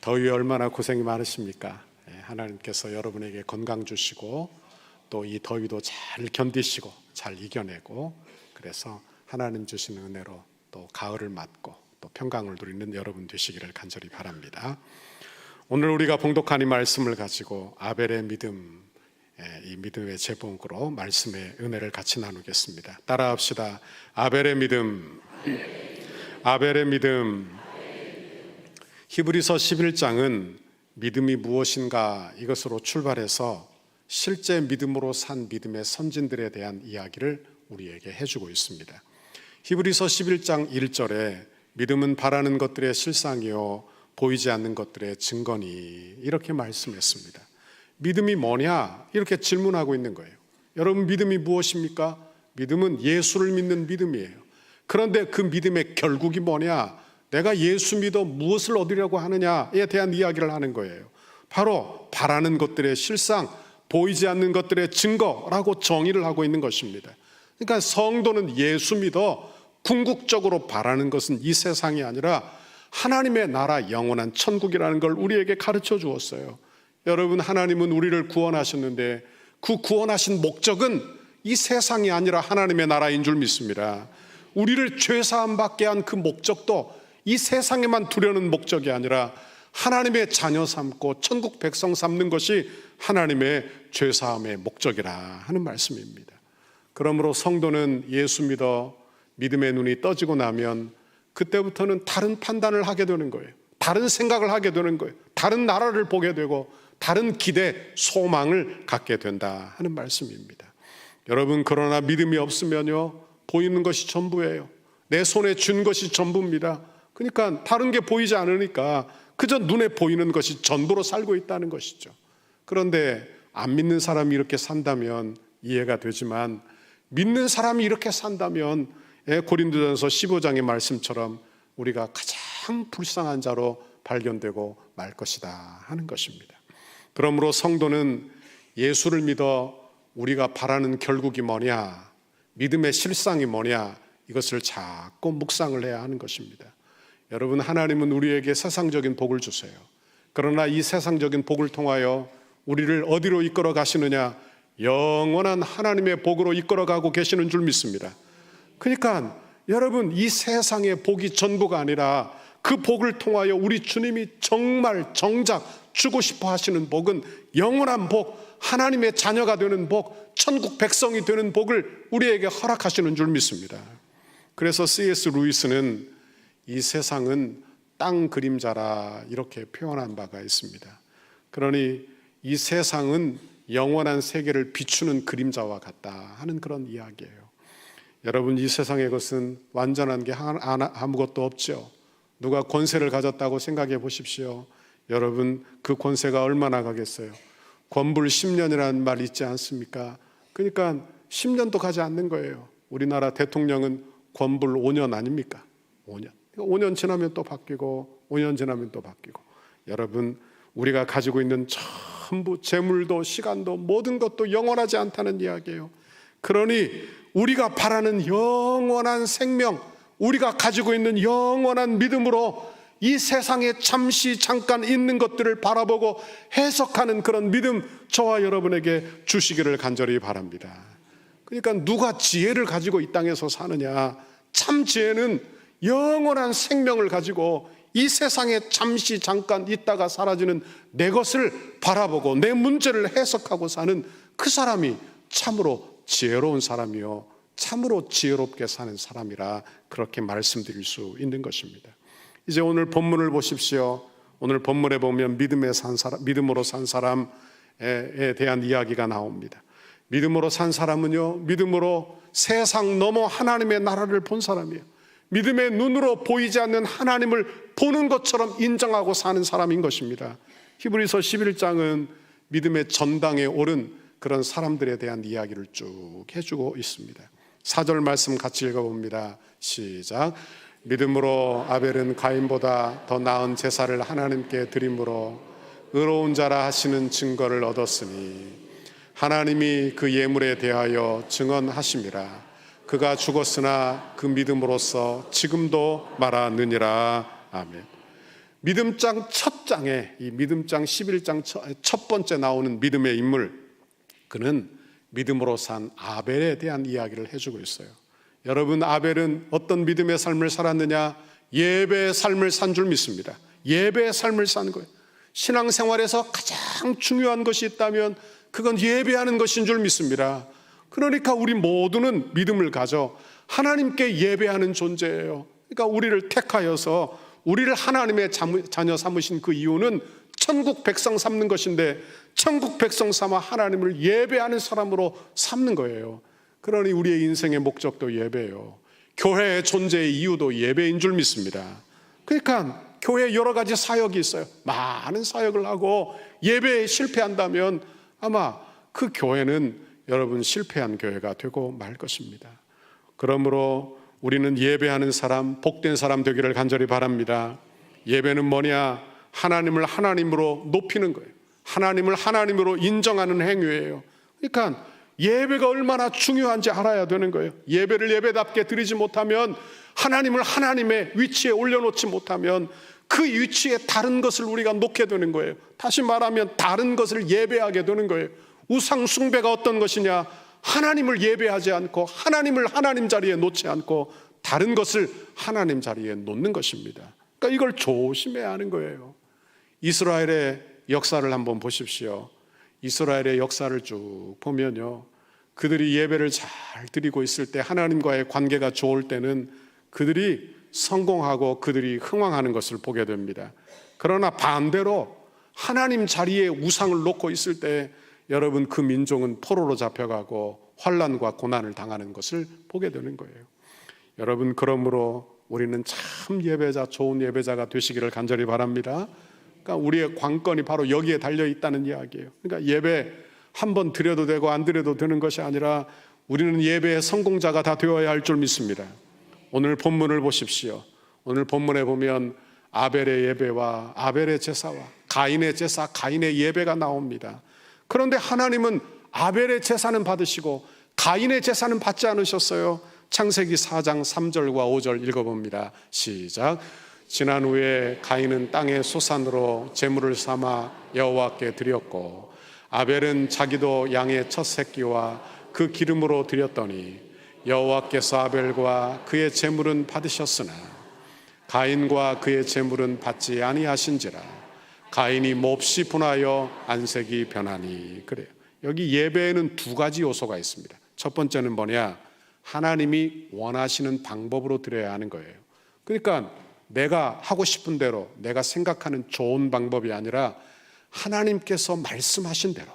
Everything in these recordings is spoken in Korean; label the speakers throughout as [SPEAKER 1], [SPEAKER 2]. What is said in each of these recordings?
[SPEAKER 1] 더위 얼마나 고생이 많으십니까? 하나님께서 여러분에게 건강 주시고 또 이 더위도 잘 견디시고 잘 이겨내고, 그래서 하나님 주신 은혜로 또 가을을 맞고 또 평강을 누리는 여러분 되시기를 간절히 바랍니다. 오늘 우리가 봉독한 이 말씀을 가지고 아벨의 믿음, 이 믿음의 제목으로 말씀의 은혜를 같이 나누겠습니다. 따라합시다. 아벨의 믿음. 아벨의 믿음. 히브리서 11장은 믿음이 무엇인가 이것으로 출발해서 실제 믿음으로 산 믿음의 선진들에 대한 이야기를 우리에게 해주고 있습니다. 히브리서 11장 1절에 믿음은 바라는 것들의 실상이요 보이지 않는 것들의 증거니, 이렇게 말씀했습니다. 믿음이 뭐냐? 이렇게 질문하고 있는 거예요. 여러분, 믿음이 무엇입니까? 믿음은 예수를 믿는 믿음이에요. 그런데 그 믿음의 결국이 뭐냐? 내가 예수 믿어 무엇을 얻으려고 하느냐에 대한 이야기를 하는 거예요. 바로 바라는 것들의 실상, 보이지 않는 것들의 증거라고 정의를 하고 있는 것입니다. 그러니까 성도는 예수 믿어 궁극적으로 바라는 것은 이 세상이 아니라 하나님의 나라, 영원한 천국이라는 걸 우리에게 가르쳐 주었어요. 여러분, 하나님은 우리를 구원하셨는데 그 구원하신 목적은 이 세상이 아니라 하나님의 나라인 줄 믿습니다. 우리를 죄사함 받게 한 그 목적도 이 세상에만 두려는 목적이 아니라 하나님의 자녀 삼고 천국 백성 삼는 것이 하나님의 죄사함의 목적이라 하는 말씀입니다. 그러므로 성도는 예수 믿어 믿음의 눈이 떠지고 나면 그때부터는 다른 판단을 하게 되는 거예요. 다른 생각을 하게 되는 거예요. 다른 나라를 보게 되고 다른 기대, 소망을 갖게 된다 하는 말씀입니다. 여러분, 그러나 믿음이 없으면요, 보이는 것이 전부예요. 내 손에 준 것이 전부입니다. 그러니까 다른 게 보이지 않으니까 그저 눈에 보이는 것이 전부로 살고 있다는 것이죠. 그런데 안 믿는 사람이 이렇게 산다면 이해가 되지만, 믿는 사람이 이렇게 산다면 고린도전서 15장의 말씀처럼 우리가 가장 불쌍한 자로 발견되고 말 것이다 하는 것입니다. 그러므로 성도는 예수를 믿어 우리가 바라는 결국이 뭐냐, 믿음의 실상이 뭐냐, 이것을 자꾸 묵상을 해야 하는 것입니다. 여러분, 하나님은 우리에게 세상적인 복을 주세요. 그러나 이 세상적인 복을 통하여 우리를 어디로 이끌어 가시느냐? 영원한 하나님의 복으로 이끌어가고 계시는 줄 믿습니다. 그러니까 여러분, 이 세상의 복이 전부가 아니라 그 복을 통하여 우리 주님이 정말 정작 주고 싶어 하시는 복은 영원한 복, 하나님의 자녀가 되는 복, 천국 백성이 되는 복을 우리에게 허락하시는 줄 믿습니다. 그래서 C.S. 루이스는 이 세상은 땅 그림자라 이렇게 표현한 바가 있습니다. 그러니 이 세상은 영원한 세계를 비추는 그림자와 같다 하는 그런 이야기예요. 여러분, 이 세상의 것은 완전한 게 아무것도 없죠. 누가 권세를 가졌다고 생각해 보십시오. 여러분, 그 권세가 얼마나 가겠어요? 권불 10년이라는 말 있지 않습니까? 그러니까 10년도 가지 않는 거예요. 우리나라 대통령은 권불 5년 아닙니까? 5년. 5년 지나면 또 바뀌고 5년 지나면 또 바뀌고. 여러분, 우리가 가지고 있는 전부 재물도 시간도 모든 것도 영원하지 않다는 이야기예요. 그러니 우리가 바라는 영원한 생명, 우리가 가지고 있는 영원한 믿음으로 이 세상에 잠시 잠깐 있는 것들을 바라보고 해석하는 그런 믿음, 저와 여러분에게 주시기를 간절히 바랍니다. 그러니까 누가 지혜를 가지고 이 땅에서 사느냐? 참 지혜는 영원한 생명을 가지고 이 세상에 잠시 잠깐 있다가 사라지는 내 것을 바라보고 내 문제를 해석하고 사는 그 사람이 참으로 지혜로운 사람이요, 참으로 지혜롭게 사는 사람이라 그렇게 말씀드릴 수 있는 것입니다. 이제 오늘 본문을 보십시오. 오늘 본문에 보면 믿음으로 산 사람에 대한 이야기가 나옵니다. 믿음으로 산 사람은요, 믿음으로 세상 넘어 하나님의 나라를 본 사람이에요. 믿음의 눈으로 보이지 않는 하나님을 보는 것처럼 인정하고 사는 사람인 것입니다. 히브리서 11장은 믿음의 전당에 오른 그런 사람들에 대한 이야기를 쭉 해주고 있습니다. 4절 말씀 같이 읽어봅니다. 시작. 믿음으로 아벨은 가인보다 더 나은 제사를 하나님께 드림으로 의로운 자라 하시는 증거를 얻었으니 하나님이 그 예물에 대하여 증언하심이라. 그가 죽었으나 그 믿음으로써 지금도 말하느니라. 아멘. 믿음장 첫 장에, 이 믿음장 11장 첫 번째 나오는 믿음의 인물, 그는 믿음으로 산 아벨에 대한 이야기를 해주고 있어요. 여러분, 아벨은 어떤 믿음의 삶을 살았느냐? 예배의 삶을 산 줄 믿습니다. 예배의 삶을 산 거예요. 신앙생활에서 가장 중요한 것이 있다면 그건 예배하는 것인 줄 믿습니다. 그러니까 우리 모두는 믿음을 가져 하나님께 예배하는 존재예요. 그러니까 우리를 택하여서 우리를 하나님의 자녀 삼으신 그 이유는 천국 백성 삼는 것인데, 천국 백성 삼아 하나님을 예배하는 사람으로 삼는 거예요. 그러니 우리의 인생의 목적도 예배예요. 교회의 존재의 이유도 예배인 줄 믿습니다. 그러니까 교회에 여러 가지 사역이 있어요. 많은 사역을 하고 예배에 실패한다면 아마 그 교회는 여러분 실패한 교회가 되고 말 것입니다. 그러므로 우리는 예배하는 사람, 복된 사람 되기를 간절히 바랍니다. 예배는 뭐냐? 하나님을 하나님으로 높이는 거예요. 하나님을 하나님으로 인정하는 행위예요. 그러니까 예배가 얼마나 중요한지 알아야 되는 거예요. 예배를 예배답게 드리지 못하면, 하나님을 하나님의 위치에 올려놓지 못하면 그 위치에 다른 것을 우리가 놓게 되는 거예요. 다시 말하면 다른 것을 예배하게 되는 거예요. 우상 숭배가 어떤 것이냐? 하나님을 예배하지 않고 하나님을 하나님 자리에 놓지 않고 다른 것을 하나님 자리에 놓는 것입니다. 그러니까 이걸 조심해야 하는 거예요. 이스라엘의 역사를 한번 보십시오. 이스라엘의 역사를 쭉 보면요, 그들이 예배를 잘 드리고 있을 때, 하나님과의 관계가 좋을 때는 그들이 성공하고 그들이 흥왕하는 것을 보게 됩니다. 그러나 반대로 하나님 자리에 우상을 놓고 있을 때 여러분, 그 민족은 포로로 잡혀가고 환난과 고난을 당하는 것을 보게 되는 거예요. 여러분, 그러므로 우리는 참 예배자, 좋은 예배자가 되시기를 간절히 바랍니다. 그러니까 우리의 관건이 바로 여기에 달려 있다는 이야기예요. 그러니까 예배 한 번 드려도 되고 안 드려도 되는 것이 아니라 우리는 예배의 성공자가 다 되어야 할 줄 믿습니다. 오늘 본문을 보십시오. 오늘 본문에 보면 아벨의 예배와 아벨의 제사와 가인의 제사, 가인의 예배가 나옵니다. 그런데 하나님은 아벨의 제사는 받으시고 가인의 제사는 받지 않으셨어요. 창세기 4장 3절과 5절 읽어봅니다. 시작. 지난 후에 가인은 땅의 소산으로 제물을 삼아 여호와께 드렸고, 아벨은 자기도 양의 첫 새끼와 그 기름으로 드렸더니 여호와께서 아벨과 그의 제물은 받으셨으나 가인과 그의 제물은 받지 아니하신지라. 가인이 몹시 분하여 안색이 변하니. 그래요. 여기 예배에는 두 가지 요소가 있습니다. 첫 번째는 뭐냐? 하나님이 원하시는 방법으로 드려야 하는 거예요. 그러니까 내가 하고 싶은 대로, 내가 생각하는 좋은 방법이 아니라 하나님께서 말씀하신 대로.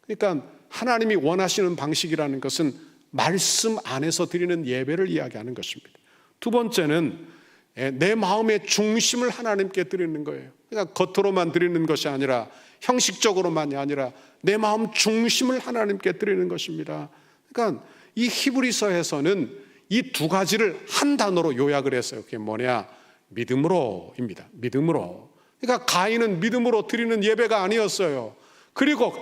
[SPEAKER 1] 그러니까 하나님이 원하시는 방식이라는 것은 말씀 안에서 드리는 예배를 이야기하는 것입니다. 두 번째는 내 마음의 중심을 하나님께 드리는 거예요. 그러니까 겉으로만 드리는 것이 아니라, 형식적으로만이 아니라 내 마음 중심을 하나님께 드리는 것입니다. 그러니까 이 히브리서에서는 이 두 가지를 한 단어로 요약을 했어요. 그게 뭐냐? 믿음으로입니다. 믿음으로. 그러니까 가인은 믿음으로 드리는 예배가 아니었어요. 그리고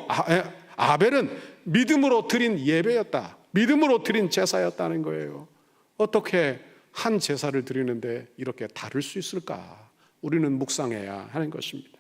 [SPEAKER 1] 아벨은 믿음으로 드린 예배였다. 믿음으로 드린 제사였다는 거예요. 어떻게 한 제사를 드리는데 이렇게 다를 수 있을까? 우리는 묵상해야 하는 것입니다.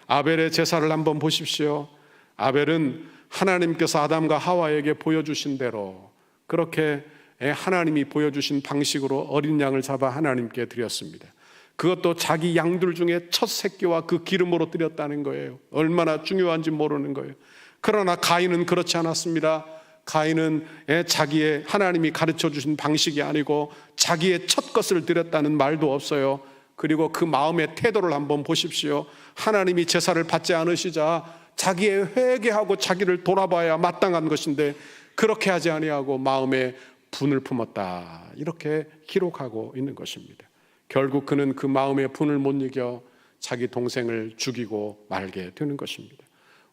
[SPEAKER 1] 아벨의 제사를 한번 보십시오. 아벨은 하나님께서 아담과 하와에게 보여주신 대로 그렇게 하나님이 보여주신 방식으로 어린 양을 잡아 하나님께 드렸습니다. 그것도 자기 양들 중에 첫 새끼와 그 기름으로 드렸다는 거예요. 얼마나 중요한지 모르는 거예요. 그러나 가인은 그렇지 않았습니다. 가인은 자기의 하나님이 가르쳐 주신 방식이 아니고 자기의 첫 것을 드렸다는 말도 없어요. 그리고 그 마음의 태도를 한번 보십시오. 하나님이 제사를 받지 않으시자 자기의 회개하고 자기를 돌아봐야 마땅한 것인데 그렇게 하지 아니하고 마음에 분을 품었다. 이렇게 기록하고 있는 것입니다. 결국 그는 그 마음의 분을 못 이겨 자기 동생을 죽이고 말게 되는 것입니다.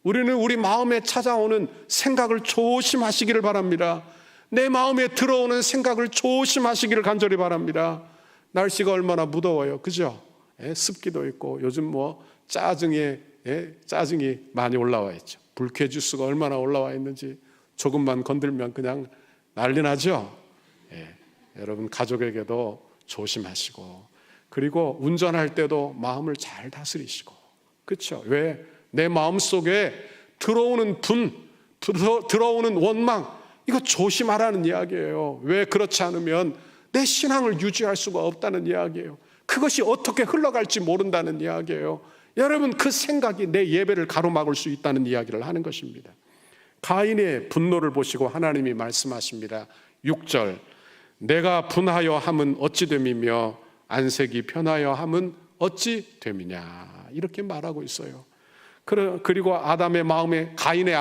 [SPEAKER 1] 우리는 우리 마음에 찾아오는 생각을 조심하시기를 바랍니다. 내 마음에 들어오는 생각을 조심하시기를 간절히 바랍니다. 날씨가 얼마나 무더워요. 그죠? 습기도 있고 요즘 짜증이 많이 올라와 있죠. 불쾌지수가 얼마나 올라와 있는지 조금만 건들면 그냥 난리 나죠. 여러분 가족에게도 조심하시고, 그리고 운전할 때도 마음을 잘 다스리시고, 그렇죠? 왜? 내 마음속에 들어오는 들어오는 원망, 이거 조심하라는 이야기예요. 왜? 그렇지 않으면 내 신앙을 유지할 수가 없다는 이야기예요. 그것이 어떻게 흘러갈지 모른다는 이야기예요. 여러분, 그 생각이 내 예배를 가로막을 수 있다는 이야기를 하는 것입니다. 가인의 분노를 보시고 하나님이 말씀하십니다. 6절, 내가 분하여 함은 어찌 됨이며 안색이 변하여 함은 어찌 됨이냐, 이렇게 말하고 있어요. 그리고 가인의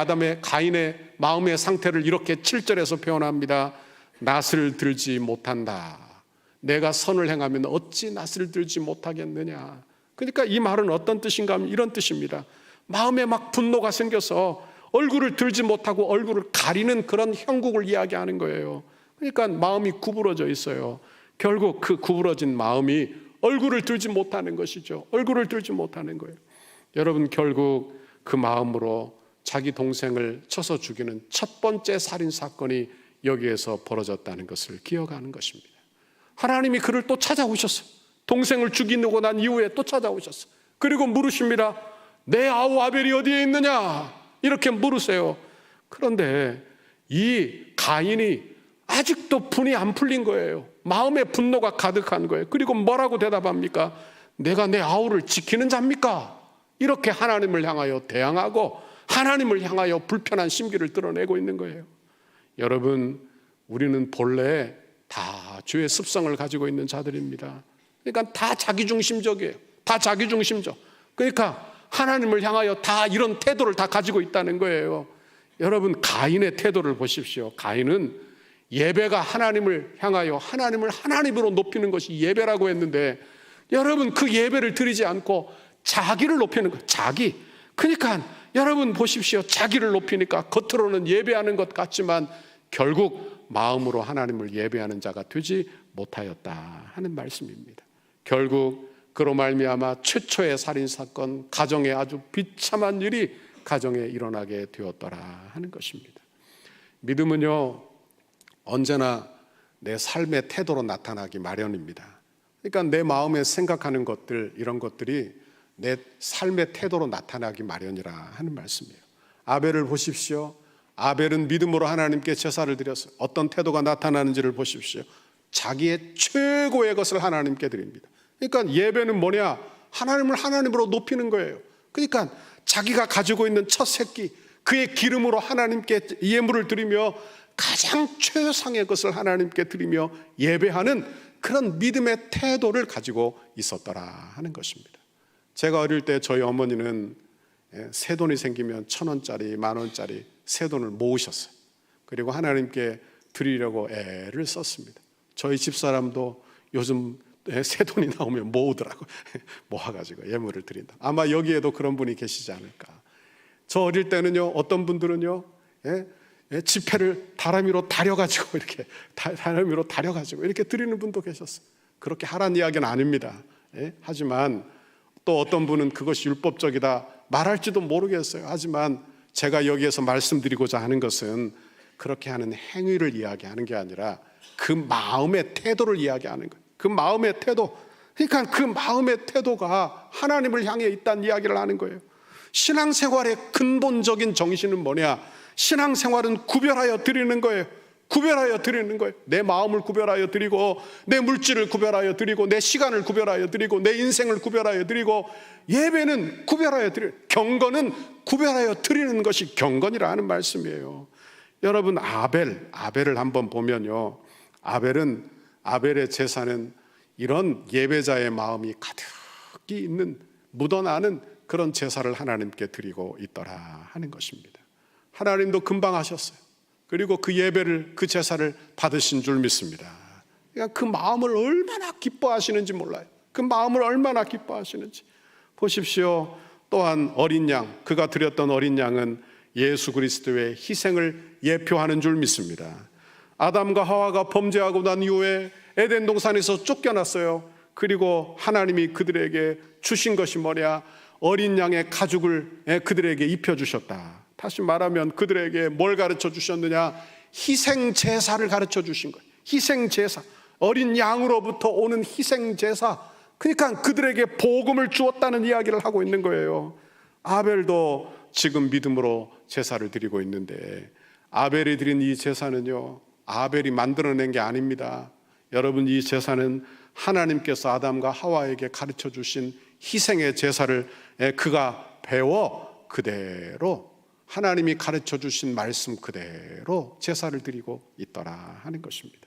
[SPEAKER 1] 마음의 상태를 이렇게 7절에서 표현합니다. 낯을 들지 못한다. 내가 선을 행하면 어찌 낯을 들지 못하겠느냐. 그러니까 이 말은 어떤 뜻인가 하면 이런 뜻입니다. 마음에 막 분노가 생겨서 얼굴을 들지 못하고 얼굴을 가리는 그런 형국을 이야기하는 거예요. 그러니까 마음이 구부러져 있어요. 결국 그 구부러진 마음이 얼굴을 들지 못하는 것이죠. 얼굴을 들지 못하는 거예요. 여러분, 결국 그 마음으로 자기 동생을 쳐서 죽이는 첫 번째 살인 사건이 여기에서 벌어졌다는 것을 기억하는 것입니다. 하나님이 그를 또 찾아오셨어요. 동생을 죽이고 난 이후에 또 찾아오셨어요. 그리고 물으십니다. 내 아우 아벨이 어디에 있느냐? 이렇게 물으세요. 그런데 이 가인이 아직도 분이 안 풀린 거예요. 마음에 분노가 가득한 거예요. 그리고 뭐라고 대답합니까? 내가 내 아우를 지키는 자입니까? 이렇게 하나님을 향하여 대항하고 하나님을 향하여 불편한 심기를 드러내고 있는 거예요. 여러분, 우리는 본래 다 죄의 습성을 가지고 있는 자들입니다. 그러니까 다 자기중심적이에요. 다 자기중심적. 그러니까 하나님을 향하여 다 이런 태도를 다 가지고 있다는 거예요. 여러분, 가인의 태도를 보십시오. 가인은 예배가 하나님을 향하여 하나님을 하나님으로 높이는 것이 예배라고 했는데, 여러분, 그 예배를 드리지 않고 자기를 높이는 거예요. 자기. 그러니까 여러분 보십시오. 자기를 높이니까 겉으로는 예배하는 것 같지만 결국 마음으로 하나님을 예배하는 자가 되지 못하였다 하는 말씀입니다. 결국 그로 말미암아 최초의 살인사건, 가정에 아주 비참한 일이 가정에 일어나게 되었더라 하는 것입니다. 믿음은요, 언제나 내 삶의 태도로 나타나기 마련입니다. 그러니까 내 마음에 생각하는 것들, 이런 것들이 내 삶의 태도로 나타나기 마련이라 하는 말씀이에요. 아벨을 보십시오. 아벨은 믿음으로 하나님께 제사를 드렸어요. 어떤 태도가 나타나는지를 보십시오. 자기의 최고의 것을 하나님께 드립니다. 그러니까 예배는 뭐냐? 하나님을 하나님으로 높이는 거예요. 그러니까 자기가 가지고 있는 첫 새끼, 그의 기름으로 하나님께 예물을 드리며 가장 최상의 것을 하나님께 드리며 예배하는 그런 믿음의 태도를 가지고 있었더라 하는 것입니다. 제가 어릴 때 저희 어머니는 새 돈이 생기면 1,000원짜리, 10,000원짜리 새 돈을 모으셨어요. 그리고 하나님께 드리려고 애를 썼습니다. 저희 집사람도 요즘 새 돈이 나오면 모으더라고요. 모아가지고 예물을 드린다. 아마 여기에도 그런 분이 계시지 않을까. 저 어릴 때는요, 어떤 분들은요, 지폐를 다람이로 다려가지고 이렇게 드리는 분도 계셨어요. 그렇게 하라는 이야기는 아닙니다. 하지만 또 어떤 분은 그것이 율법적이다 말할지도 모르겠어요. 하지만 제가 여기에서 말씀드리고자 하는 것은 그렇게 하는 행위를 이야기하는 게 아니라 그 마음의 태도를 이야기하는 거예요. 그 마음의 태도, 그러니까 그 마음의 태도가 하나님을 향해 있다는 이야기를 하는 거예요. 신앙생활의 근본적인 정신은 뭐냐? 신앙생활은 구별하여 드리는 거예요. 구별하여 드리는 거예요. 내 마음을 구별하여 드리고, 내 물질을 구별하여 드리고, 내 시간을 구별하여 드리고, 내 인생을 구별하여 드리고, 예배는 구별하여 드리고, 경건은 구별하여 드리는 것이 경건이라 하는 말씀이에요. 여러분, 아벨을 한번 보면요, 아벨의 제사는 이런 예배자의 마음이 가득히 있는, 묻어나는 그런 제사를 하나님께 드리고 있더라 하는 것입니다. 하나님도 금방 하셨어요. 그리고 그 예배를, 그 제사를 받으신 줄 믿습니다. 그러니까 그 마음을 얼마나 기뻐하시는지 몰라요. 그 마음을 얼마나 기뻐하시는지 보십시오. 또한 어린 양, 그가 드렸던 어린 양은 예수 그리스도의 희생을 예표하는 줄 믿습니다. 아담과 하와가 범죄하고 난 이후에 에덴 동산에서 쫓겨났어요. 그리고 하나님이 그들에게 주신 것이 뭐냐? 어린 양의 가죽을 그들에게 입혀주셨다. 다시 말하면 그들에게 뭘 가르쳐 주셨느냐? 희생제사를 가르쳐 주신 거예요. 희생제사, 어린 양으로부터 오는 희생제사, 그러니까 그들에게 복음을 주었다는 이야기를 하고 있는 거예요. 아벨도 지금 믿음으로 제사를 드리고 있는데, 아벨이 드린 이 제사는요, 아벨이 만들어낸 게 아닙니다. 여러분, 이 제사는 하나님께서 아담과 하와에게 가르쳐 주신 희생의 제사를 그가 배워 그대로, 하나님이 가르쳐 주신 말씀 그대로 제사를 드리고 있더라 하는 것입니다.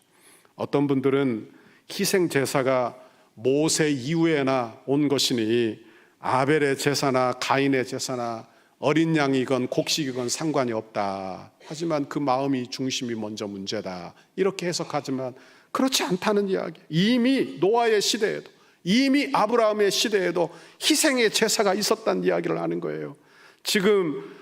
[SPEAKER 1] 어떤 분들은 희생 제사가 모세 이후에나 온 것이니 아벨의 제사나 가인의 제사나 어린 양이건 곡식이건 상관이 없다, 하지만 그 마음이 중심이 먼저 문제다, 이렇게 해석하지만 그렇지 않다는 이야기. 이미 노아의 시대에도, 이미 아브라함의 시대에도 희생의 제사가 있었다는 이야기를 하는 거예요. 지금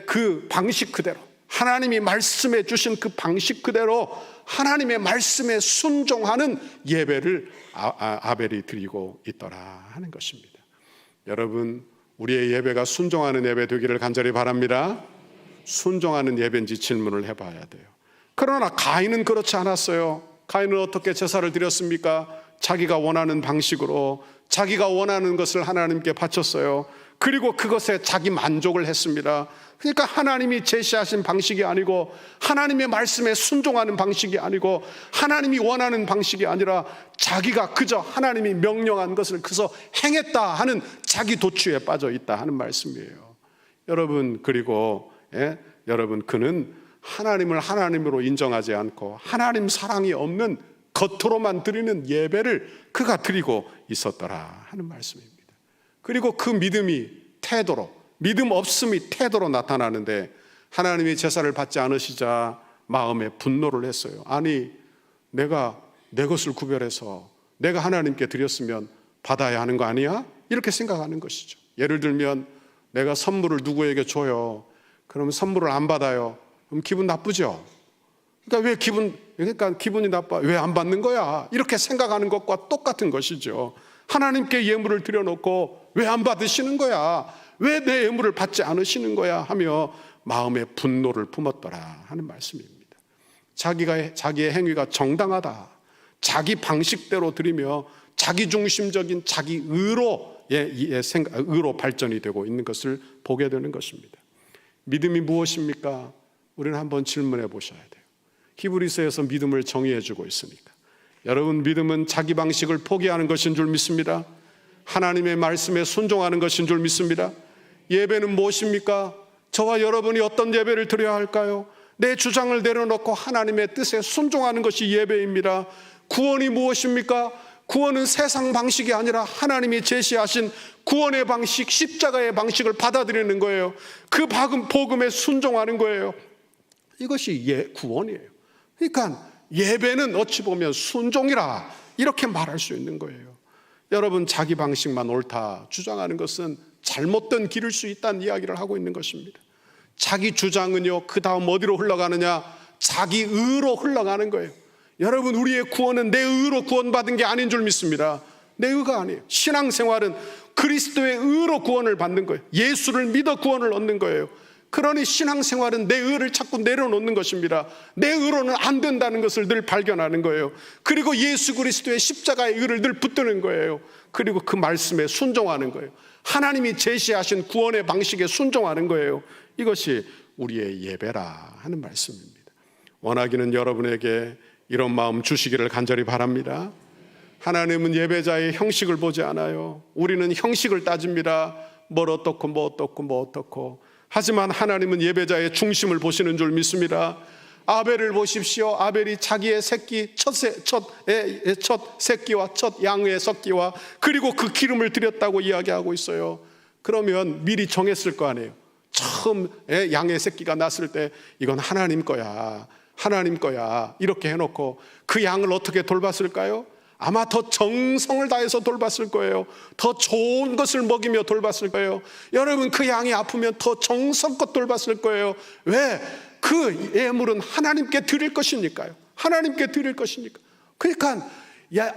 [SPEAKER 1] 그 방식 그대로, 하나님이 말씀해 주신 그 방식 그대로 하나님의 말씀에 순종하는 예배를 아벨이 드리고 있더라 하는 것입니다. 여러분, 우리의 예배가 순종하는 예배 되기를 간절히 바랍니다. 순종하는 예배인지 질문을 해봐야 돼요. 그러나 가인은 그렇지 않았어요. 가인은 어떻게 제사를 드렸습니까? 자기가 원하는 방식으로 자기가 원하는 것을 하나님께 바쳤어요. 그리고 그것에 자기 만족을 했습니다. 그러니까 하나님이 제시하신 방식이 아니고, 하나님의 말씀에 순종하는 방식이 아니고, 하나님이 원하는 방식이 아니라 자기가 그저 하나님이 명령한 것을 그저 행했다 하는 자기 도취에 빠져 있다 하는 말씀이에요. 여러분, 그리고 여러분, 그는 하나님을 하나님으로 인정하지 않고 하나님 사랑이 없는 겉으로만 드리는 예배를 그가 드리고 있었더라 하는 말씀입니다. 그리고 그 믿음이 태도로, 믿음 없음이 태도로 나타나는데, 하나님이 제사를 받지 않으시자 마음에 분노를 했어요. 아니, 내가 내 것을 구별해서 내가 하나님께 드렸으면 받아야 하는 거 아니야? 이렇게 생각하는 것이죠. 예를 들면 내가 선물을 누구에게 줘요. 그러면 선물을 안 받아요. 그럼 기분 나쁘죠? 그러니까 기분이 나빠. 왜 안 받는 거야? 이렇게 생각하는 것과 똑같은 것이죠. 하나님께 예물을 드려놓고 왜 안 받으시는 거야? 왜 내 예물을 받지 않으시는 거야? 하며 마음에 분노를 품었더라 하는 말씀입니다. 자기의 행위가 정당하다, 자기 방식대로 드리며 자기 중심적인 자기 의로 발전이 되고 있는 것을 보게 되는 것입니다. 믿음이 무엇입니까? 우리는 한번 질문해 보셔야 돼요. 히브리서에서 믿음을 정의해 주고 있으니까. 여러분, 믿음은 자기 방식을 포기하는 것인 줄 믿습니다. 하나님의 말씀에 순종하는 것인 줄 믿습니다. 예배는 무엇입니까? 저와 여러분이 어떤 예배를 드려야 할까요? 내 주장을 내려놓고 하나님의 뜻에 순종하는 것이 예배입니다. 구원이 무엇입니까? 구원은 세상 방식이 아니라 하나님이 제시하신 구원의 방식, 십자가의 방식을 받아들이는 거예요. 그 복음에 순종하는 거예요. 이것이 구원이에요. 그러니까 예배는 어찌 보면 순종이라 이렇게 말할 수 있는 거예요. 여러분, 자기 방식만 옳다 주장하는 것은 잘못된 길일 수 있다는 이야기를 하고 있는 것입니다. 자기 주장은요, 그 다음 어디로 흘러가느냐? 자기 의로 흘러가는 거예요. 여러분, 우리의 구원은 내 의로 구원받은 게 아닌 줄 믿습니다. 내 의가 아니에요. 신앙생활은 그리스도의 의로 구원을 받는 거예요. 예수를 믿어 구원을 얻는 거예요. 그러니 신앙생활은 내 의를 자꾸 내려놓는 것입니다. 내 의로는 안 된다는 것을 늘 발견하는 거예요. 그리고 예수 그리스도의 십자가의 의를 늘 붙드는 거예요. 그리고 그 말씀에 순종하는 거예요. 하나님이 제시하신 구원의 방식에 순종하는 거예요. 이것이 우리의 예배라 하는 말씀입니다. 원하기는 여러분에게 이런 마음 주시기를 간절히 바랍니다. 하나님은 예배자의 형식을 보지 않아요. 우리는 형식을 따집니다. 뭘 어떻고 뭐 어떻고 뭐 어떻고. 하지만 하나님은 예배자의 중심을 보시는 줄 믿습니다. 아벨을 보십시오. 아벨이 자기의 새끼 첫 새끼와 첫 양의 새끼와 그리고 그 기름을 드렸다고 이야기하고 있어요. 그러면 미리 정했을 거 아니에요. 처음 양의 새끼가 났을 때 이건 하나님 거야, 하나님 거야 이렇게 해놓고 그 양을 어떻게 돌봤을까요? 아마 더 정성을 다해서 돌봤을 거예요. 더 좋은 것을 먹이며 돌봤을 거예요. 여러분, 그 양이 아프면 더 정성껏 돌봤을 거예요. 왜? 그 예물은 하나님께 드릴 것이니까요. 하나님께 드릴 것이니까. 그러니까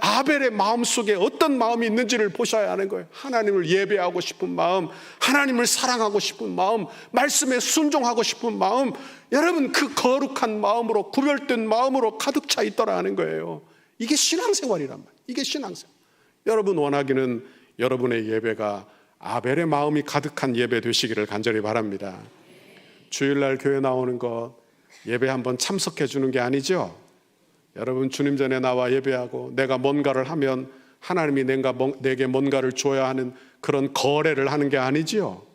[SPEAKER 1] 아벨의 마음속에 어떤 마음이 있는지를 보셔야 하는 거예요. 하나님을 예배하고 싶은 마음, 하나님을 사랑하고 싶은 마음, 말씀에 순종하고 싶은 마음, 여러분, 그 거룩한 마음으로, 구별된 마음으로 가득 차 있더라 하는 거예요. 이게 신앙생활이란 말이에요. 이게 신앙생활. 여러분 원하기는 여러분의 예배가 아벨의 마음이 가득한 예배 되시기를 간절히 바랍니다. 주일날 교회 나오는 것 예배 한번 참석해 주는 게 아니죠. 여러분 주님 전에 나와 예배하고 내가 뭔가를 하면 하나님이 내게 뭔가를 줘야 하는 그런 거래를 하는 게 아니지요.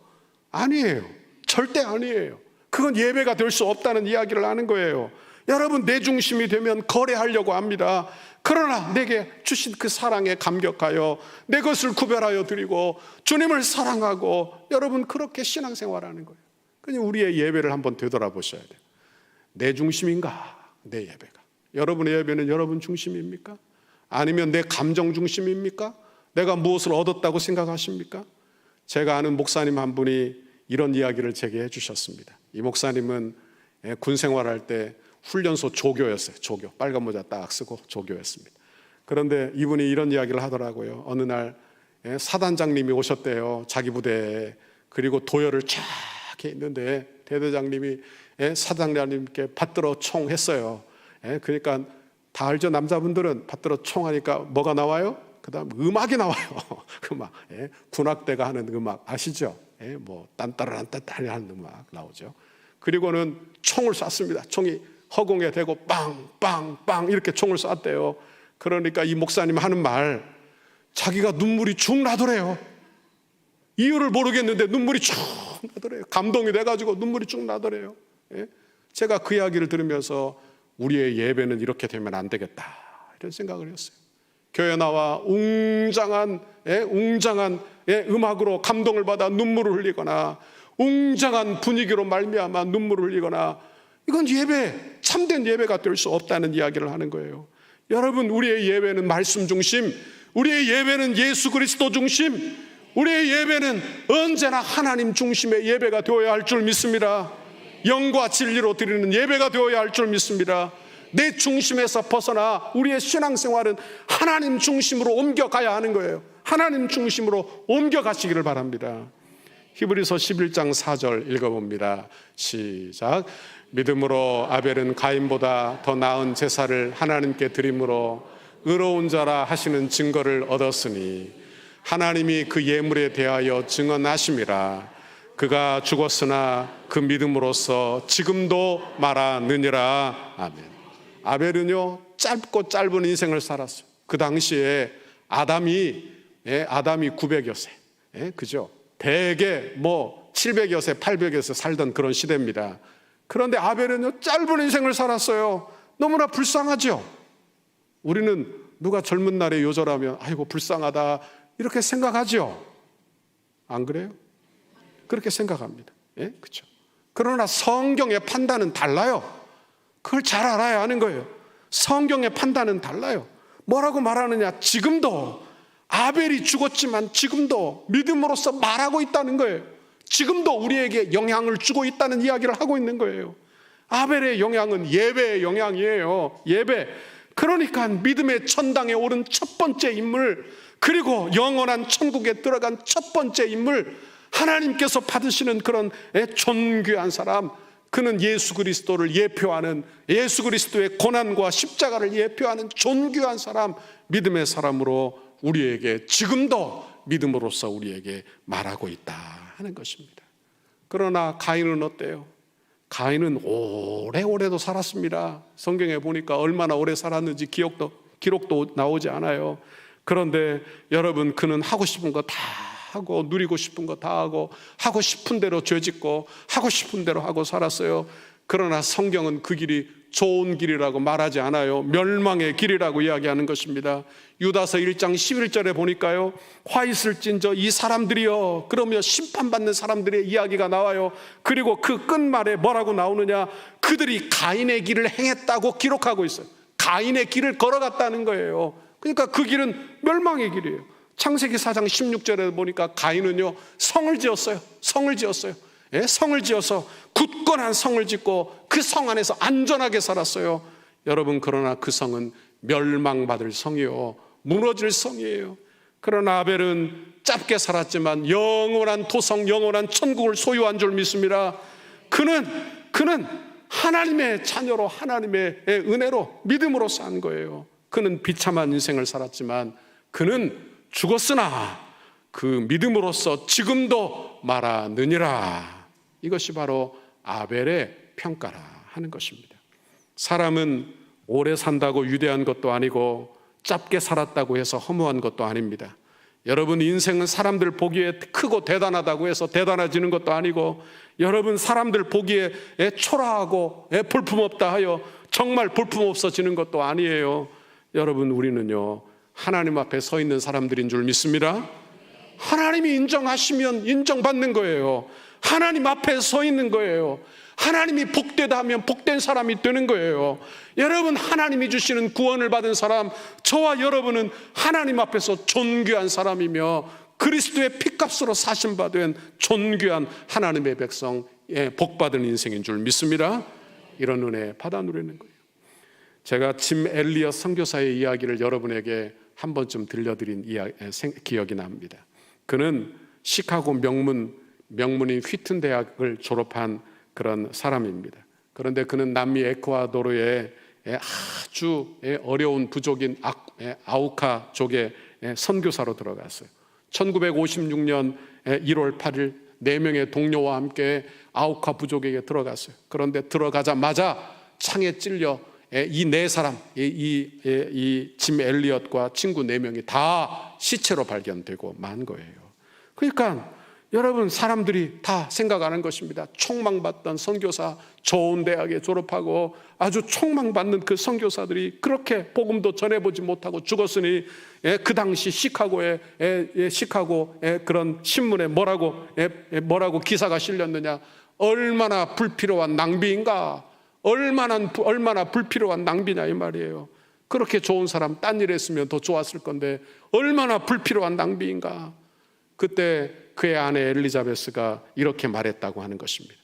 [SPEAKER 1] 아니에요. 절대 아니에요. 그건 예배가 될 수 없다는 이야기를 하는 거예요. 여러분 내 중심이 되면 거래하려고 합니다. 그러나 내게 주신 그 사랑에 감격하여 내 것을 구별하여 드리고 주님을 사랑하고 여러분 그렇게 신앙생활하는 거예요. 그냥 우리의 예배를 한번 되돌아보셔야 돼요. 내 중심인가? 내 예배가. 여러분의 예배는 여러분 중심입니까? 아니면 내 감정 중심입니까? 내가 무엇을 얻었다고 생각하십니까? 제가 아는 목사님 한 분이 이런 이야기를 제게 해주셨습니다. 이 목사님은 군 생활할 때 훈련소 조교였어요. 조교. 빨간 모자 딱 쓰고 조교였습니다. 그런데 이분이 이런 이야기를 하더라고요. 어느 날 사단장님이 오셨대요. 자기 부대에. 그리고 도열을 쫙 있는데 대대장님이 사단장님께 받들어 총 했어요. 그러니까 다 알죠. 남자분들은 받들어 총 하니까 뭐가 나와요? 그 다음 음악이 나와요. 음악. 군악대가 하는 음악 아시죠? 뭐 딴따라란 딴따리 하는 음악 나오죠. 그리고는 총을 쐈습니다. 총이 허공에 대고 빵빵빵 이렇게 총을 쐈대요. 그러니까 이 목사님 하는 말, 자기가 눈물이 쭉 나더래요. 이유를 모르겠는데 눈물이 쭉 나더래요. 감동이 돼가지고 눈물이 쭉 나더래요. 제가 그 이야기를 들으면서 우리의 예배는 이렇게 되면 안 되겠다 이런 생각을 했어요. 교회 나와 웅장한 음악으로 감동을 받아 눈물을 흘리거나 웅장한 분위기로 말미암아 눈물을 흘리거나 이건 예배, 참된 예배가 될 수 없다는 이야기를 하는 거예요. 여러분 우리의 예배는 말씀 중심, 우리의 예배는 예수 그리스도 중심, 우리의 예배는 언제나 하나님 중심의 예배가 되어야 할 줄 믿습니다. 영과 진리로 드리는 예배가 되어야 할 줄 믿습니다. 내 중심에서 벗어나 우리의 신앙생활은 하나님 중심으로 옮겨가야 하는 거예요. 하나님 중심으로 옮겨가시기를 바랍니다. 히브리서 11장 4절 읽어봅니다. 시작. 믿음으로 아벨은 가인보다 더 나은 제사를 하나님께 드림으로 의로운 자라 하시는 증거를 얻었으니 하나님이 그 예물에 대하여 증언하심이라. 그가 죽었으나 그 믿음으로써 지금도 말하느니라. 아멘. 아벨은요 짧고 짧은 인생을 살았어요. 그 당시에 아담이 900여 세, 그죠? 대개 뭐 700여 세, 800여 세 살던 그런 시대입니다. 그런데 아벨은요 짧은 인생을 살았어요. 너무나 불쌍하죠. 우리는 누가 젊은 날에 요절하면 아이고 불쌍하다 이렇게 생각하죠. 안 그래요? 그렇게 생각합니다. 그렇죠. 그러나 성경의 판단은 달라요. 그걸 잘 알아야 하는 거예요. 성경의 판단은 달라요. 뭐라고 말하느냐? 지금도 아벨이 죽었지만 지금도 믿음으로써 말하고 있다는 거예요. 지금도 우리에게 영향을 주고 있다는 이야기를 하고 있는 거예요. 아벨의 영향은 예배의 영향이에요. 예배. 그러니까 믿음의 천당에 오른 첫 번째 인물, 그리고 영원한 천국에 들어간 첫 번째 인물, 하나님께서 받으시는 그런 존귀한 사람, 그는 예수 그리스도를 예표하는, 예수 그리스도의 고난과 십자가를 예표하는 존귀한 사람, 믿음의 사람으로 우리에게 지금도 믿음으로써 우리에게 말하고 있다 하는 것입니다. 그러나 가인은 어때요? 가인은 오래오래도 살았습니다. 성경에 보니까 얼마나 오래 살았는지 기록도 나오지 않아요. 그런데 여러분, 그는 하고 싶은 거 다 하고 누리고 싶은 거 다 하고 싶은 대로 죄짓고 하고 싶은 대로 하고 살았어요. 그러나 성경은 그 길이 좋은 길이라고 말하지 않아요. 멸망의 길이라고 이야기하는 것입니다. 유다서 1장 11절에 보니까요, 화 있을진저 이 사람들이여, 그러며 심판받는 사람들의 이야기가 나와요. 그리고 그 끝말에 뭐라고 나오느냐, 그들이 가인의 길을 행했다고 기록하고 있어요. 가인의 길을 걸어갔다는 거예요. 그러니까 그 길은 멸망의 길이에요. 창세기 4장 16절에 보니까 가인은요 성을 지었어요. 성을 지어서 굳건한 성을 짓고 그 성 안에서 안전하게 살았어요. 여러분, 그러나 그 성은 멸망받을 성이요, 무너질 성이에요. 그러나 아벨은 짧게 살았지만 영원한 토성, 영원한 천국을 소유한 줄 믿습니다. 그는 하나님의 자녀로, 하나님의 은혜로, 믿음으로 산 거예요. 그는 비참한 인생을 살았지만 그는 죽었으나 그 믿음으로써 지금도 말하느니라. 이것이 바로 아벨의 평가라 하는 것입니다. 사람은 오래 산다고 유대한 것도 아니고 짧게 살았다고 해서 허무한 것도 아닙니다. 여러분, 인생은 사람들 보기에 크고 대단하다고 해서 대단해지는 것도 아니고, 여러분, 사람들 보기에 초라하고 볼품없다 하여 정말 볼품없어지는 것도 아니에요. 여러분, 우리는요 하나님 앞에 서 있는 사람들인 줄 믿습니다. 하나님이 인정하시면 인정받는 거예요. 하나님 앞에 서 있는 거예요. 하나님이 복되다 하면 복된 사람이 되는 거예요. 여러분, 하나님이 주시는 구원을 받은 사람, 저와 여러분은 하나님 앞에서 존귀한 사람이며 그리스도의 피값으로 사심받은 존귀한 하나님의 백성, 복받은 인생인 줄 믿습니다. 이런 은혜 받아 누리는 거예요. 제가 짐 엘리엇 선교사의 이야기를 여러분에게 한 번쯤 들려드린 기억이 납니다. 그는 시카고 명문인 휘튼 대학을 졸업한 그런 사람입니다. 그런데 그는 남미 에쿠아도르의 아주 어려운 부족인 아우카족의 선교사로 들어갔어요. 1956년 1월 8일 4명의 동료와 함께 아우카 부족에게 들어갔어요. 그런데 들어가자마자 창에 찔려 이 4사람, 이 짐 엘리엇과 친구 4명이 다 시체로 발견되고 만 거예요. 그러니까 여러분, 사람들이 다 생각하는 것입니다. 촉망받던 선교사, 좋은 대학에 졸업하고 아주 촉망받는 그 선교사들이 그렇게 복음도 전해보지 못하고 죽었으니, 그 당시 시카고의 그런 신문에 뭐라고 기사가 실렸느냐, 얼마나 불필요한 낭비인가, 얼마나 불필요한 낭비냐 이 말이에요. 그렇게 좋은 사람 딴 일 했으면 더 좋았을 건데 얼마나 불필요한 낭비인가. 그때 그의 아내 엘리자베스가 이렇게 말했다고 하는 것입니다.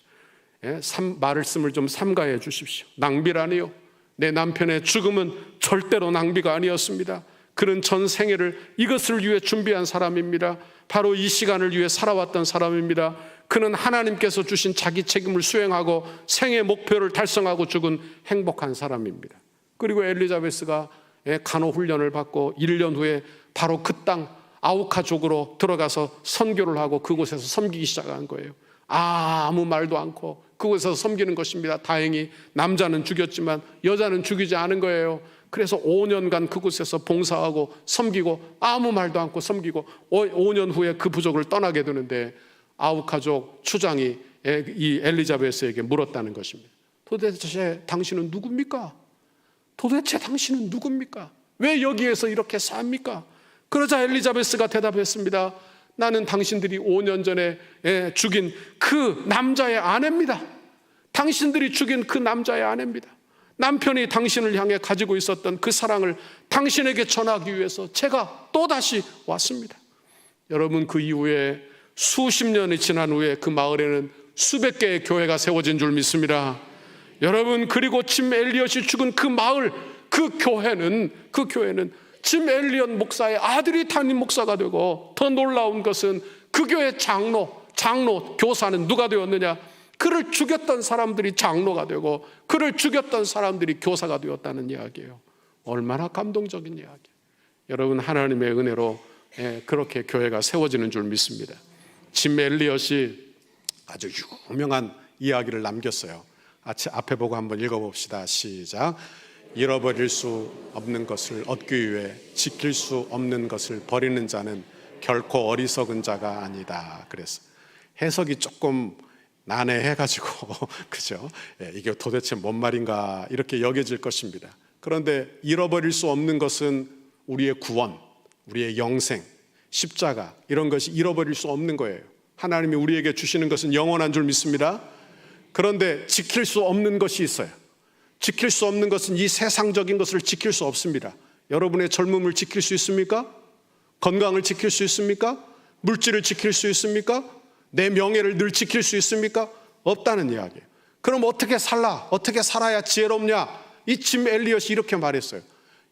[SPEAKER 1] 말씀을 좀 삼가해 주십시오. 낭비라니요, 내 남편의 죽음은 절대로 낭비가 아니었습니다. 그는 전 생애를 이것을 위해 준비한 사람입니다. 바로 이 시간을 위해 살아왔던 사람입니다. 그는 하나님께서 주신 자기 책임을 수행하고 생애 목표를 달성하고 죽은 행복한 사람입니다. 그리고 엘리자베스가 간호 훈련을 받고 1년 후에 바로 그 땅 아우카족으로 들어가서 선교를 하고 그곳에서 섬기기 시작한 거예요. 아무 말도 않고 그곳에서 섬기는 것입니다. 다행히 남자는 죽였지만 여자는 죽이지 않은 거예요. 그래서 5년간 그곳에서 봉사하고 섬기고 아무 말도 않고 섬기고 5년 후에 그 부족을 떠나게 되는데, 아우카족 추장이 이 엘리자베스에게 물었다는 것입니다. 도대체 당신은 누굽니까? 도대체 당신은 누굽니까? 왜 여기에서 이렇게 삽니까? 그러자 엘리자베스가 대답했습니다. 나는 당신들이 5년 전에 죽인 그 남자의 아내입니다. 당신들이 죽인 그 남자의 아내입니다. 남편이 당신을 향해 가지고 있었던 그 사랑을 당신에게 전하기 위해서 제가 또다시 왔습니다. 여러분, 그 이후에 수십 년이 지난 후에 그 마을에는 수백 개의 교회가 세워진 줄 믿습니다. 여러분, 그리고 짐 엘리엇이 죽은 그 마을, 그 교회는 짐 엘리엇 목사의 아들이 담임 목사가 되고, 더 놀라운 것은 그 교회 장로, 교사는 누가 되었느냐? 그를 죽였던 사람들이 장로가 되고 그를 죽였던 사람들이 교사가 되었다는 이야기예요. 얼마나 감동적인 이야기예요. 여러분, 하나님의 은혜로 그렇게 교회가 세워지는 줄 믿습니다. 짐 엘리엇이 아주 유명한 이야기를 남겼어요. 앞에 보고 한번 읽어봅시다. 시작. 잃어버릴 수 없는 것을 얻기 위해 지킬 수 없는 것을 버리는 자는 결코 어리석은 자가 아니다. 그래서 해석이 조금 난해해가지고 그죠? 이게 도대체 뭔 말인가 이렇게 여겨질 것입니다. 그런데 잃어버릴 수 없는 것은 우리의 구원, 우리의 영생, 십자가, 이런 것이 잃어버릴 수 없는 거예요. 하나님이 우리에게 주시는 것은 영원한 줄 믿습니다. 그런데 지킬 수 없는 것이 있어요. 지킬 수 없는 것은 이 세상적인 것을 지킬 수 없습니다. 여러분의 젊음을 지킬 수 있습니까? 건강을 지킬 수 있습니까? 물질을 지킬 수 있습니까? 내 명예를 늘 지킬 수 있습니까? 없다는 이야기예요. 그럼 어떻게 살아야 지혜롭냐? 이 짐 엘리엇이 이렇게 말했어요.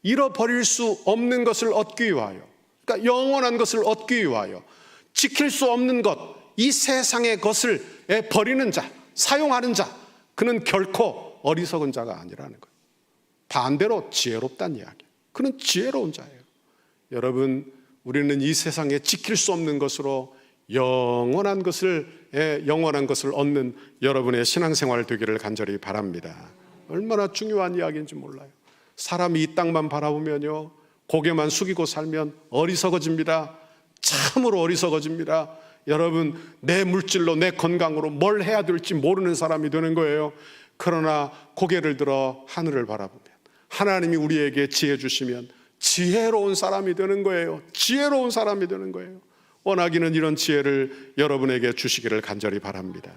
[SPEAKER 1] 잃어버릴 수 없는 것을 얻기 위하여, 그러니까 영원한 것을 얻기 위하여 지킬 수 없는 것, 이 세상의 것을 버리는 자, 사용하는 자, 그는 결코 어리석은 자가 아니라는 거예요. 반대로 지혜롭다는 이야기예요. 그는 지혜로운 자예요. 여러분, 우리는 이 세상에 지킬 수 없는 것으로 영원한 것을 얻는 여러분의 신앙생활 되기를 간절히 바랍니다. 얼마나 중요한 이야기인지 몰라요. 사람이 이 땅만 바라보면요, 고개만 숙이고 살면 어리석어집니다. 참으로 어리석어집니다. 여러분, 내 물질로, 내 건강으로 뭘 해야 될지 모르는 사람이 되는 거예요. 그러나 고개를 들어 하늘을 바라보면 하나님이 우리에게 지혜 주시면 지혜로운 사람이 되는 거예요. 지혜로운 사람이 되는 거예요. 원하기는 이런 지혜를 여러분에게 주시기를 간절히 바랍니다.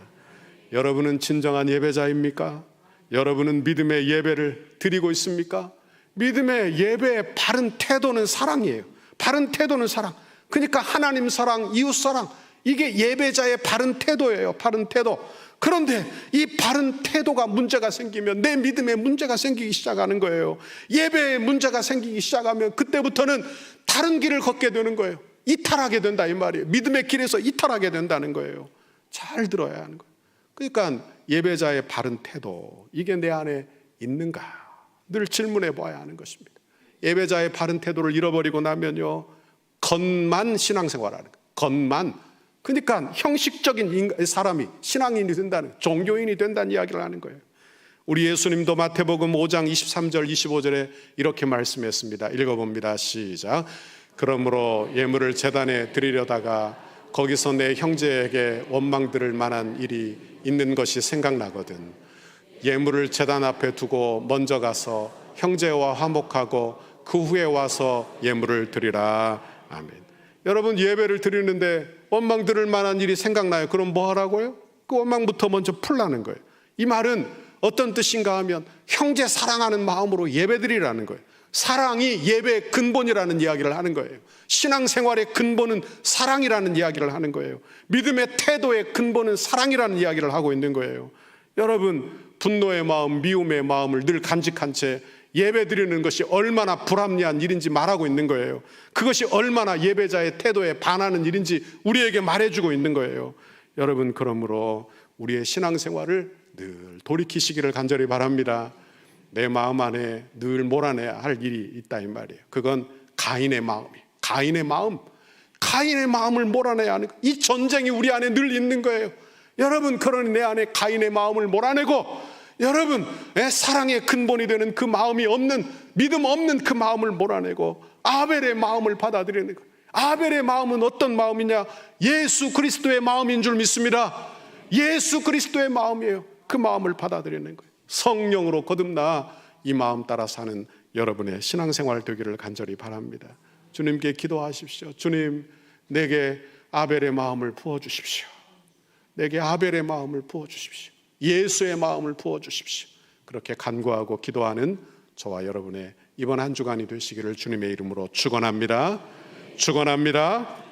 [SPEAKER 1] 여러분은 진정한 예배자입니까? 여러분은 믿음의 예배를 드리고 있습니까? 믿음의 예배의 바른 태도는 사랑이에요. 바른 태도는 사랑. 그러니까 하나님 사랑, 이웃 사랑, 이게 예배자의 바른 태도예요. 바른 태도. 그런데 이 바른 태도가 문제가 생기면 내 믿음에 문제가 생기기 시작하는 거예요. 예배에 문제가 생기기 시작하면 그때부터는 다른 길을 걷게 되는 거예요. 이탈하게 된다 이 말이에요. 믿음의 길에서 이탈하게 된다는 거예요. 잘 들어야 하는 거예요. 그러니까 예배자의 바른 태도, 이게 내 안에 있는가 늘 질문해 봐야 하는 것입니다. 예배자의 바른 태도를 잃어버리고 나면요, 겉만 신앙생활하는 거예요. 겉만. 그러니까 형식적인 사람이 신앙인이 된다는, 종교인이 된다는 이야기를 하는 거예요. 우리 예수님도 마태복음 5장 23절 25절에 이렇게 말씀했습니다. 읽어봅니다. 시작. 그러므로 예물을 제단에 드리려다가 거기서 내 형제에게 원망 들을 만한 일이 있는 것이 생각나거든. 예물을 제단 앞에 두고 먼저 가서 형제와 화목하고 그 후에 와서 예물을 드리라. 아멘. 여러분, 예배를 드리는데 원망 들을 만한 일이 생각나요. 그럼 뭐 하라고요? 그 원망부터 먼저 풀라는 거예요. 이 말은 어떤 뜻인가 하면 형제 사랑하는 마음으로 예배 드리라는 거예요. 사랑이 예배의 근본이라는 이야기를 하는 거예요. 신앙생활의 근본은 사랑이라는 이야기를 하는 거예요. 믿음의 태도의 근본은 사랑이라는 이야기를 하고 있는 거예요. 여러분, 분노의 마음, 미움의 마음을 늘 간직한 채 예배 드리는 것이 얼마나 불합리한 일인지 말하고 있는 거예요. 그것이 얼마나 예배자의 태도에 반하는 일인지 우리에게 말해주고 있는 거예요. 여러분, 그러므로 우리의 신앙생활을 늘 돌이키시기를 간절히 바랍니다. 내 마음 안에 늘 몰아내야 할 일이 있다 이 말이에요. 그건 가인의 마음이에요. 가인의 마음을 몰아내야 하는 거예요. 이 전쟁이 우리 안에 늘 있는 거예요. 여러분, 그러니 내 안에 가인의 마음을 몰아내고, 여러분, 사랑의 근본이 되는 그 마음이 없는, 믿음 없는 그 마음을 몰아내고 아벨의 마음을 받아들이는 거예요. 아벨의 마음은 어떤 마음이냐? 예수 그리스도의 마음인 줄 믿습니다. 예수 그리스도의 마음이에요. 그 마음을 받아들이는 거예요. 성령으로 거듭나 이 마음 따라 사는 여러분의 신앙생활 되기를 간절히 바랍니다. 주님께 기도하십시오. 주님, 내게 아벨의 마음을 부어주십시오. 내게 아벨의 마음을 부어주십시오. 예수의 마음을 부어주십시오. 그렇게 간구하고 기도하는 저와 여러분의 이번 한 주간이 되시기를 주님의 이름으로 축원합니다. 축원합니다.